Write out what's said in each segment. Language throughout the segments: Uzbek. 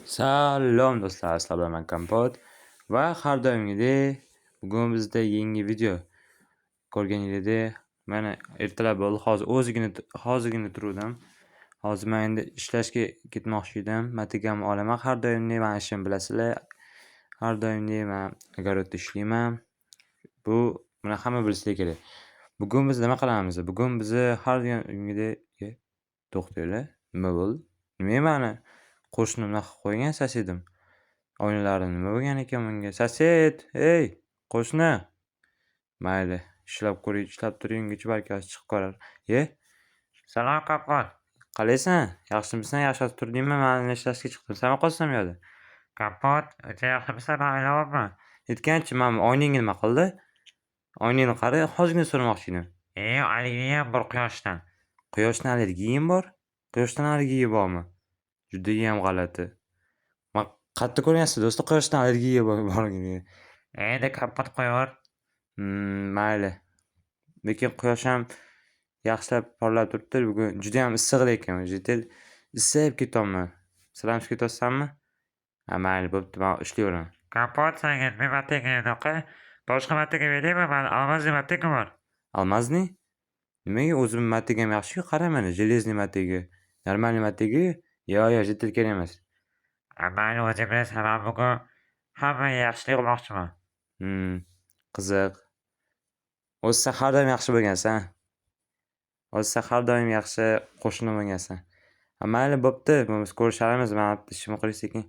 Salom do'stlar, sizlar bilan Kompot va har doimgidek bugun bizda yangi video ko'rganinglardek mana ertalab bo'ldi. Hozirgina turdim. Hozir men endi ishlashga ketmoqchi edim. Matigam olaman. Har doimgidek men ishim bilasizlar. Har doimgidek men огородda ishlayman. Buni hamma bilsa kerak. Bugun biz nima qilamiz? Bugun biz har doimgidek to'xtanglar. Nima bo'ldi? Nima meni qo'shnim nima qilib qo'ygan sosedim? Oynalarim nima bo'lgan ekan bunga? Sosed, ey, qo'shni. Mayli, ishlab turinguncha balki chiqib qolar. Salom Kompot. Qalaysan? Yaxshimisan? Yashab turdingmi? Men ishlashga chiqdim. Sen qolsam bu yerda. Kompot, o'ta yaxshimisan? Men o'ylayapman. Aytganchi, men oynangni nima qildi? Oynangni qara, hozirgina so'ramoqchi edim. Allergiyam bor quyoshdan. Quyoshdan allergiyam bor? Quyoshdan allergiya bormi? Judayam g'alati. Men qattiq ko'rgansiz do'stlar, quyoshdan allergiya borligini. Endi Kompot qo'yaver. Mayli. Lekin quyosh ham yaxshilab porlab turibdi. Bugun juda ham issiq ekan. Jitil isib ketyapman. Sizlar ketyapsanmi? Mayli, bo'pti, men ishlayveraman. Kompot, senga nima matega yo'q? Boshqa matega beraymi? Men almazli matega bor. Almazli? Nimaga o'zim mategam yaxshi-ku, qara mana, железный matega. Normalniy matega? Yo'q, jitil kerak emas. Mayli, o'zing bilasan, men bugun hammaga yaxshilik qilmoqchiman. Qiziq. O'zsa har doim yaxshi bo'lgansan. O'zsa har doim yaxshi qo'shni bo'lgansan. Mayli, bo'pti, biz ko'risharmiz. Men ishimni qilay sekin.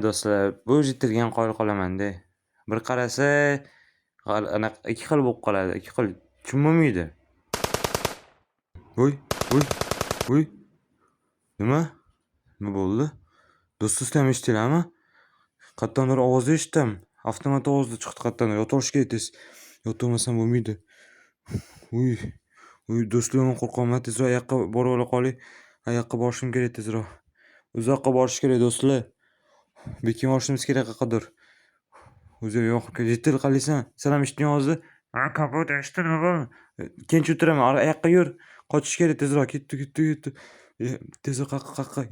Do'stlar, bu jitilgan qoyil qolaman-da. Bir qarasa, anaqa ikki xil bo'lib qoladi. Ikki xil tushunmaydi. Voy. Nima? Nima bo'ldi? Do'stlar, ham eshitdinglarmi? Qayerdandir ovoz eshitdim. Avtomat ovozda chiqdi qayerdandir. Yo'tolish kerak tez. Yotolmasam bo'lmaydi. Do'stlar, men qo'rqaman. Tezroq yoqqa borib ola qoling. Yoqqa borishim kerak tezroq. Uzoqqa borish kerak do'stlar. Bekin borishimiz kerak qaqadir. O'zim yo'q. Yetil qalaysan? Salom eshitding hozir? Kompot eshitdim, nima bo'ldi? Keyin o'tiraman. Yoqqa yur. Qochish kerak tezroq. Ketdi. Tezroq qaqqa.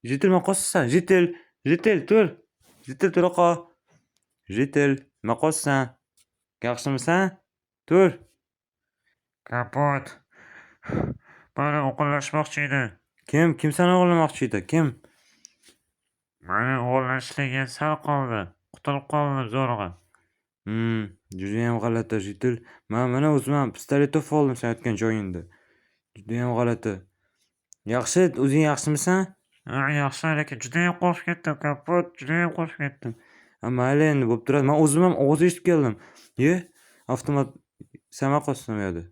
Jitil, nima qolsan? Jitil, tur. Jitil, tura qol. Jitil, nima qolsan? Yaxshimisan? Tur. Kompot. Meni o'g'irlashmoqchi edi. Kim seni o'g'irlamoqchi edi? Kim? Meni o'g'irlashligiga sal qoldi. Qutulib qoldim zo'rg'a. Juda ham g'alati, Jitil. Men mana o'zim pistolet topib oldim sen yotgan joyingda. Juda ham g'alati. Yaxshi, o'zing yaxshimisan? Yaxshi, lekin juda ham qo'rqib ketdim, Kompot, juda ham qo'rqib ketdim. Mayli, endi bo'lib turadi. Men o'zim ham ovoz eshitib keldim. Avtomat sama qolsin bu yerda.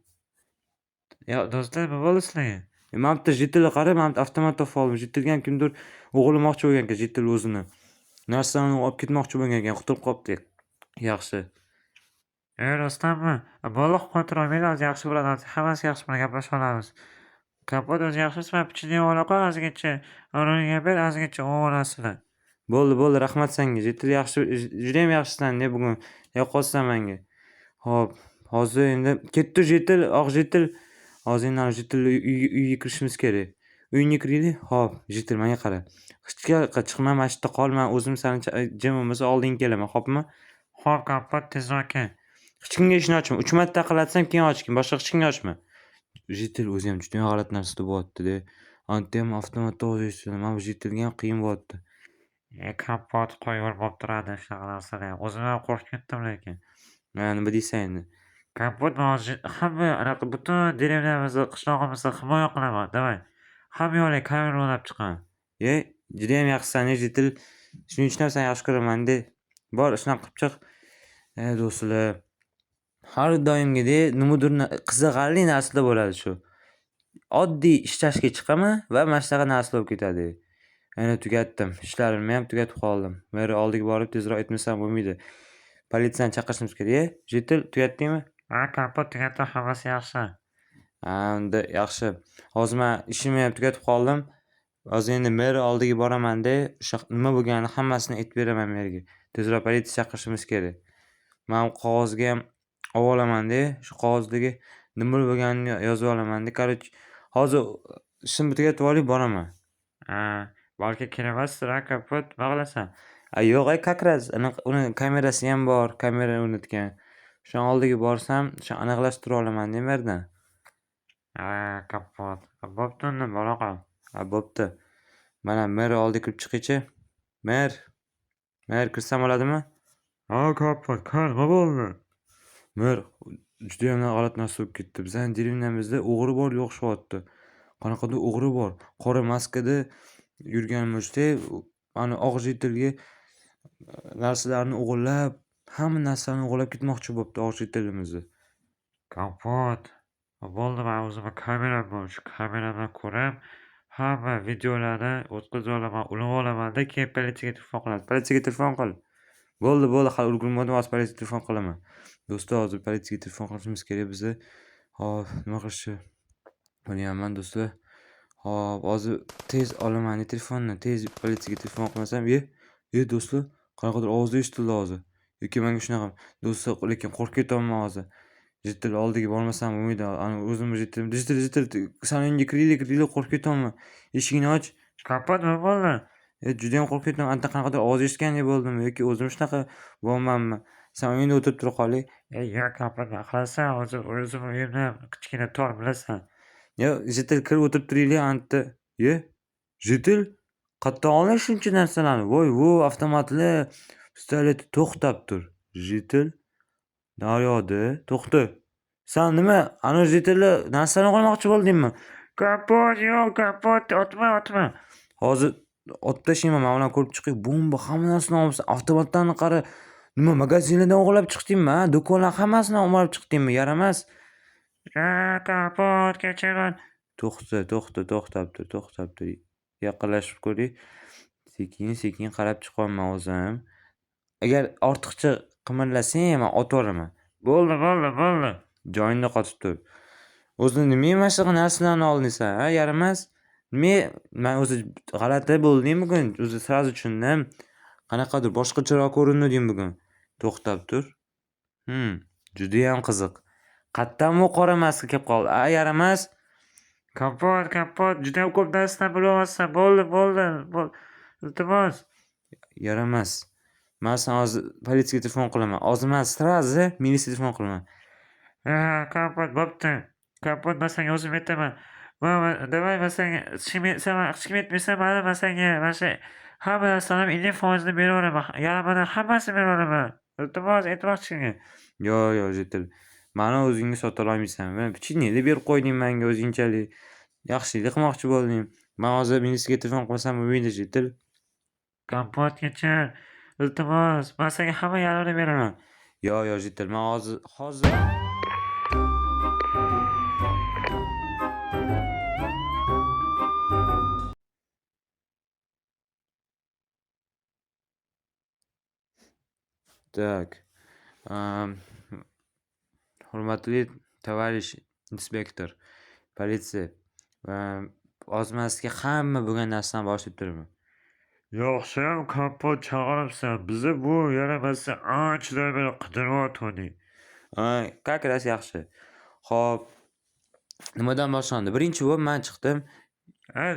Do'stlar, nima bo'ldi sizlarga? Men bitta Jitilni qara, men avtomat topib oldim. Jitilga ham kimdir o'g'irlamoqchi bo'lgan ekan, Jitil o'zini. Narsani olib ketmoqchi bo'lgan ekan, qutulib qolibdi. Yaxshi. Rostdanmi? Baliq kontrolmeni yaxshi bo'ladi. Hammasi yaxshi bilan gaplashib olamiz. Kompot, o'zi yaxshisiz? Pichini ola qo'y, ozgincha o'rniga ber, ozgincha olasizlar. Bo'ldi, rahmat senga. Jitil yaxshi, juda ham yaxshisan-da bugun. Yo'qolsan menga. Xo'p, hozir endi ketdi Jitil, Jitil. Hozir endi Jitil uyga kirishimiz kerak. Uyga kiraylik. Xo'p, Jitil, menga qara. Hech qayerga chiqma, mana shu yerda qol. Men o'zim seni jim bo'lmasa oldinga kelaman, xo'pmi? Xo'p, Kompot, tezroq kel. Hech kimga ishni ochma. 3 marta qilatsam keyin ochgin, boshqa hech kimga ochma. Jitil o'zi ham juda g'alati narsa bo'lyapti-da. Anta ham avtomatda ovoz eshitdim. Men bu Jitilga ham qiyin bo'lyapti. Kompot, qo'yaver bo'lib turadi shunaqa narsalar. O'zim ham qo'rqib ketdim lekin. Nima deysan endi? Kompot, hamma anaqa butun derevnyamizni, qishlog'imizni himoya qilaman. Davay. Hamma yo'li kamera o'rnab chiqaman. Juda ham yaxshisan, Jitil. Shuning uchun ham seni yaxshi ko'raman-da. Bor, shunaqa qilib chiq. Do'stlar, har doimgidek nimadir qiziqarli narsalar bo'ladi shu. Oddiy ishlashga chiqaman va mana shunaqa narsalar bo'lib ketadi. Mana tugatdim. Ishlarimni ham tugatib qoldim. Meri oldiga borib tezroq aytmasam bo'lmaydi. Politsiyani chaqirishimiz kerak. Jitil, tugatdingmi? Kompot, tugatdim, hammasi yaxshi. Unda yaxshi. Hozir men ishimni ham tugatib qoldim. Hozir endi mer oldiga boraman-da, o'sha nima bo'lganini hammasini aytib beraman merga. Tezroq politsiya chaqirishimiz kerak. Men qog'ozga ham olib olaman-da, shu qog'ozdagi nima bo'lganini yozib olaman-da. Hozir ishimni tugatib olib boraman. Balki kiramasdir a kapot, nima qilasan? Yo'q как раз uni kamerasiyam bor, kamera o'rnatgan. O'shani oldiga borsam, o'sha aniqlashtirib olaman bu yerdan. Kapot. Bo'pti unda boraqol. Bo'pti. Mana mer oldiga kirib chiqiychi. Mer kirsam bo'ladimi? Kapot, nima bo'ldi? Mer judayam g'alati narsa bo'lib ketdi. Bizning derinyamizda o'g'ri borga o'xshayapti. Qanaqadir o'g'ri bor. Qora maskada yurganimizda ani oq jitilga narsalarni o'g'irlab, hamma narsani o'g'irlab ketmoqchi bo'libdi oq jitilimizni. Kapot. Bo'ldi, men o'zimda kameram bor. Shu kameradan ko'rib, hamma videolarni o'tkazib olaman, ulab olamanda, keyin politsiyaga telefon qilamiz. Politsiyaga telefon qil. Bo'ldi, hali ulgurmadim, hozir politsiyaga telefon qilaman. Do'stlar, hozir politsiyaga telefon qilishimiz kerak bizni. Hop, nima qilishni bilyapman do'stlar. Hop, hozir tez olaman telefonni. Tez politsiyaga telefon qilmasam, do'stlar, qanaqadir ovoz eshitildi hozir. Yoki menga shunaqa do'stlar, lekin qo'rqib ketyapman hozir. Jitil oldiga bormasam bo'lmaydi. Ani o'zim jitil salonga kiraylik, qo'rqib ketyapman. Eshigini och. Kapot, nima bo'ldi? Judayam qo'rqib ketdim. Anta qanaqadir ovoz eshitgandek bo'ldim yoki o'zim shunaqa bo'lmanmi? Sen uyingda o'tirib tura qoling. Yo'q, kapot, nima qilasan? O'zim uyimda kichkina tor, bilasan. Jitil kirib o'tirib turaylik anta. Jitil qayerdan olding shuncha narsalarni? Vo, avtomatlar, pistolet to'xtab tur. Jitil daryoda to'xta. Sen nima? Ana jitilni narsani qo'ymoqchi bo'ldingmi? Kapot, yo'q, kapot, otma. Hozir otib tashlayman, men bilan ko'rib chiqing. Bomba hamma narsani olibsan. Avtomatlarni qara. Nima, magazinlardan o'g'irlab chiqdingmi, ha? Do'konlar hammasini o'marib chiqdingmi? Yaramas. Kapot, kechiraman. To'xtab tur. Yaqinlashib ko'ring. Sekin qarab chiqyapman o'zim. Agar ortiqcha qimirlasang, men otib yuboraman. Bo'ldi. Joyingda qotib tur. O'zi nima mana shunaqa narsalarni oldingsan, ha? Yaramas. Men o'zi g'alati bo'ldim bugun. O'zi sразу tushundim. Qanaqadir boshqacharoq ko'rinding bugun. To'xtab tur. Judayam qiziq. Qayerdan bu qora maska kelib qoldi? Yaramas. Kapot, juda ko'p narsadan bilyapsan. Bo'ldi. Iltimos. Yaramas. Men sen hozir politsiyaga telefon qilaman. Hozir men sразу militsiyaga telefon qilaman. Kapot, bo'pti. Kapot, men senga o'zim aytaman. Давай, men senga sen hech kim aytmaysan, men senga mana shu hamma narsani 50% beraveraman. Yaramandan hammasini beraveraman. Iltimos, aytmoqchiman. Yo'q, Jitil. Mani o'zingga sota olmaysan. Men pichingni berib qo'yding menga o'zingchalik. Yaxshilik qilmoqchi bo'lding. Men hozir militsiyaga telefon qilsam bo'lmaydi, Jitil. Kapot, kechir. Iltimos, men senga hamma yarini beraman. Yo'q, Jitil. Men hozir Так. Hurmatli tavarish inspektor, politsiya. Hozir men sizga hamma bo'lgan narsani boshlab turaman. Yaxshiyam kapot chaqiribsan. Bizni bu yaramasdan anchadan beri qidiryaptdik. Как раз yaxshi. Xo'p, nimadan boshlandi? Birinchi bo'lib men chiqdim.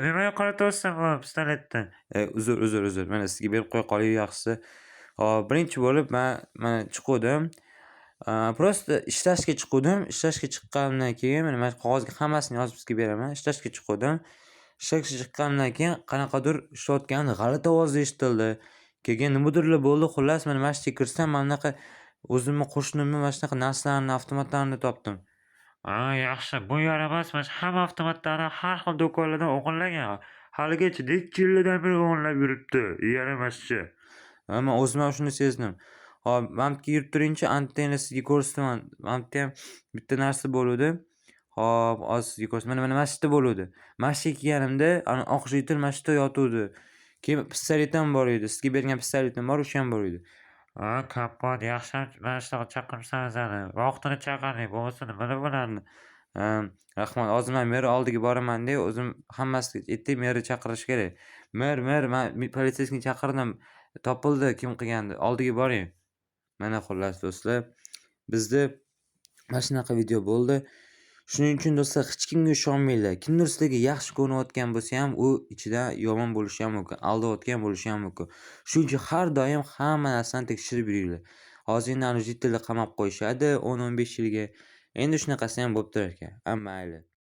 Nimaga qaratyapsan bu pistoletni? Uzr. Mana sizga berib qo'ya qolay yaxshisi. Hop, birinchi bo'lib men mana chiqdim. Просто ishlashga chiqdim. Ishlashga chiqqanimdan keyin mana qog'ozga hammasini yozib sizga beraman. Ishlashga chiqdim. Ishlashga chiqqanimdan keyin qanaqadir ishlayotgan g'alati ovoz eshitildi. Keyin nimadirlar bo'ldi. Xullas, men mana shu yerga kirsam, mana bunaqa o'zimni qo'shnimni mana shunaqa narsalarni, avtomatlarni topdim. Yaxshi. Bu yaramas mana hamma avtomatlarni har xil do'konlardan o'g'irlagan. Haligacha necha yillardan beri o'g'irlab yuribdi. Yaramaschi. Men o'zim ham shuni sezdim. Hop, men bu yerga yurib turingchi, antena sizga ko'rsataman. Men bu ham bitta narsa bo'ldi. Hop, hozir sizga ko'rsataman. Mana shu yerda bo'ldi. Mana shu yerga kelganimda, ana oq jitil mana shu yerda yotuvdi. Keyin pistoletim bor edi. Sizga bergan pistoletim bor, o'sha ham bor edi. Kapot, yaxshi mana shunaqa chaqiribsan o'zini. Vaqtini chaqiring, bo'lmasa nima bo'lardi? Rahmat. Hozir men mer oldiga boraman-da, o'zim hammasiga aytib merni chaqirish kerak. Men politsiyani chaqirdim. Topildi kim qilgandi. Oldiga boring. Mana xullas do'stlar, bizda mana shunaqa video bo'ldi. Shuning uchun do'stlar hech kimga ishonmanglar. Kimdir sizlarga yaxshi ko'rinayotgan bo'lsa ham, u ichida yomon bo'lishi ham mumkin, aldayotgan bo'lishi ham mumkin. Shuning uchun har doim hamma narsani tekshirib yuringlar. Hozir endi jit tilda qamab qo'yishadi 10-15 yilga. Endi shunaqasi ham bo'lib turar ekan. Mayli.